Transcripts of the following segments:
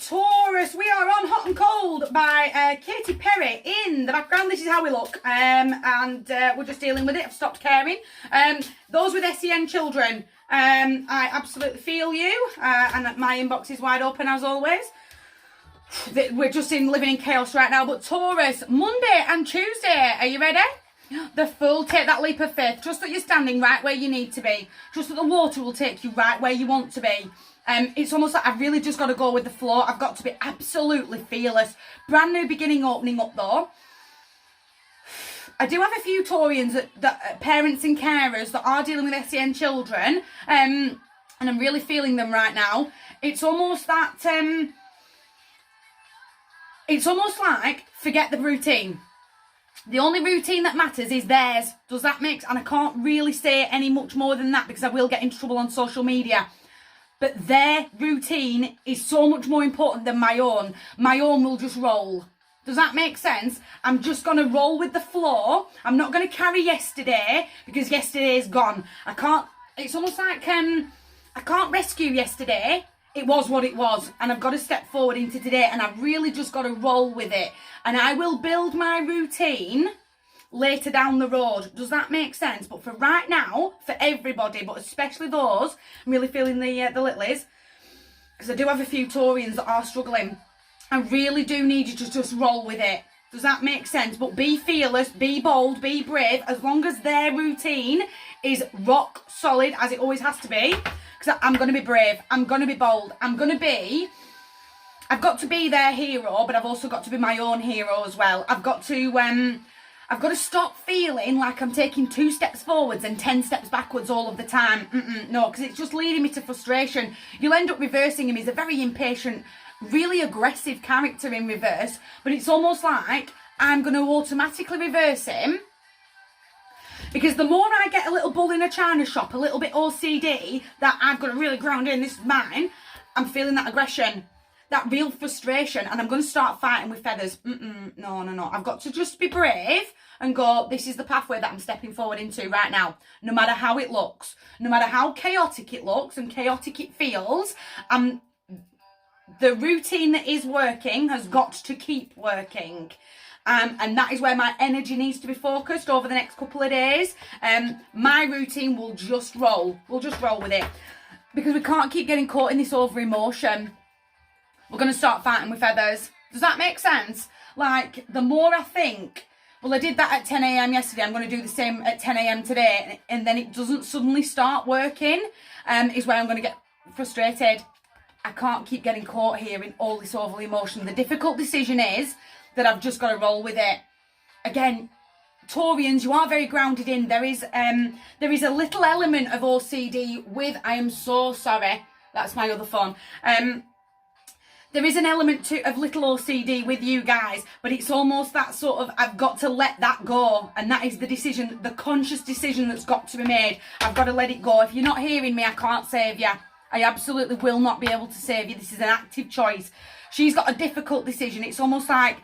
Taurus, we are on Hot and Cold by Katy Perry in the background. This is how we look, and we're just dealing with it. I've stopped caring. Those with SEN children, I absolutely feel you, and my inbox is wide open as always. We're just living in chaos right now. But Taurus, Monday and Tuesday, are you ready? The full, take that leap of faith. Trust that you're standing right where you need to be. Trust that the water will take you right where you want to be. It's almost like I've really just got to go with the flow. I've got to be absolutely fearless. Brand new beginning opening up though. I do have a few Taurians that parents and carers that are dealing with SEN children, and I'm really feeling them right now. It's almost that, it's almost like forget the routine. The only routine that matters is theirs. Does that make sense? And I can't really say any much more than that because I will get into trouble on social media. But their routine is so much more important than my own. My own will just roll. Does that make sense? I'm just going to roll with the flow. I'm not going to carry yesterday because yesterday is gone. I can't, it's almost like I can't rescue yesterday. It was what it was. And I've got to step forward into today. And I've really just got to roll with it. And I will build my routine later down the road. Does that make sense? But for right now, for everybody, but especially those, I'm really feeling the littlies, because I do have a few Taurians that are struggling. I really do need you to just roll with it. Does that make sense? But be fearless, be bold, be brave, as long as their routine is rock solid, as it always has to be. Because I'm going to be brave, I'm going to be bold, I've got to be their hero, but I've also got to be my own hero as well. I've got to stop feeling like I'm taking 2 steps forwards and 10 steps backwards all of the time. No, because it's just leading me to frustration. You'll end up reversing him. He's a very impatient, really aggressive character in reverse, but it's almost like I'm going to automatically reverse him, because the more I get a little bull in a china shop, a little bit OCD, that I've got to really ground in, this is mine, I'm feeling that aggression, that real frustration, and I'm going to start fighting with feathers. No. I've got to just be brave and go, this is the pathway that I'm stepping forward into right now. No matter how it looks, no matter how chaotic it looks and chaotic it feels, the routine that is working has got to keep working. And that is where my energy needs to be focused over the next couple of days. My routine will just roll. We'll just roll with it. Because we can't keep getting caught in this over emotion. We're going to start fighting with feathers. Does that make sense? Like, the more I think, well, I did that at 10 a.m. yesterday, I'm going to do the same at 10 a.m. today, and then it doesn't suddenly start working, is where I'm going to get frustrated. I can't keep getting caught here in all this overly emotion. The difficult decision is that I've just got to roll with it. Again, Taurians, you are very grounded in. There is a little element of OCD with, I am so sorry, that's my other phone. There is an element of little OCD with you guys, but it's almost that sort of, I've got to let that go. And that is the decision, the conscious decision that's got to be made. I've got to let it go. If you're not hearing me, I can't save you. I absolutely will not be able to save you. This is an active choice. She's got a difficult decision. It's almost like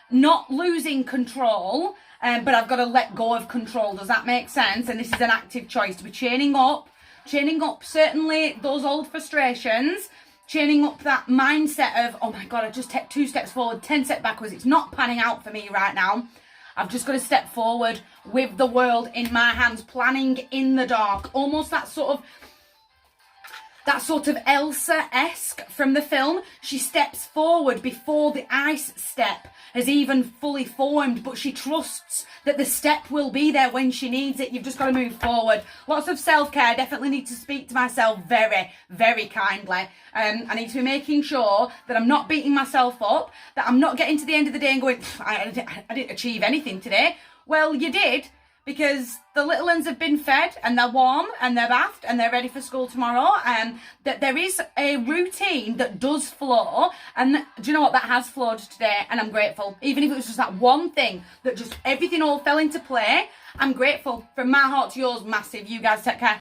not losing control, but I've got to let go of control. Does that make sense? And this is an active choice to be chaining up certainly those old frustrations, chaining up that mindset of, oh my God, I just take 2 steps forward, 10 steps backwards. It's not panning out for me right now. I've just got to step forward with the world in my hands, planning in the dark. Almost that sort of Elsa-esque from the film. She steps forward before the ice step has even fully formed, but she trusts that the step will be there when she needs it. You've just got to move forward. Lots of self-care. I definitely need to speak to myself very, very kindly. I need to be making sure that I'm not beating myself up, that I'm not getting to the end of the day and going, I didn't achieve anything today. Well, you did, because the little ones have been fed and they're warm and they're bathed and they're ready for school tomorrow. And that there is a routine that does flow. And do you know what? That has flowed today, and I'm grateful. Even if it was just that one thing that just everything all fell into play, I'm grateful. From my heart to yours, massive. You guys take care.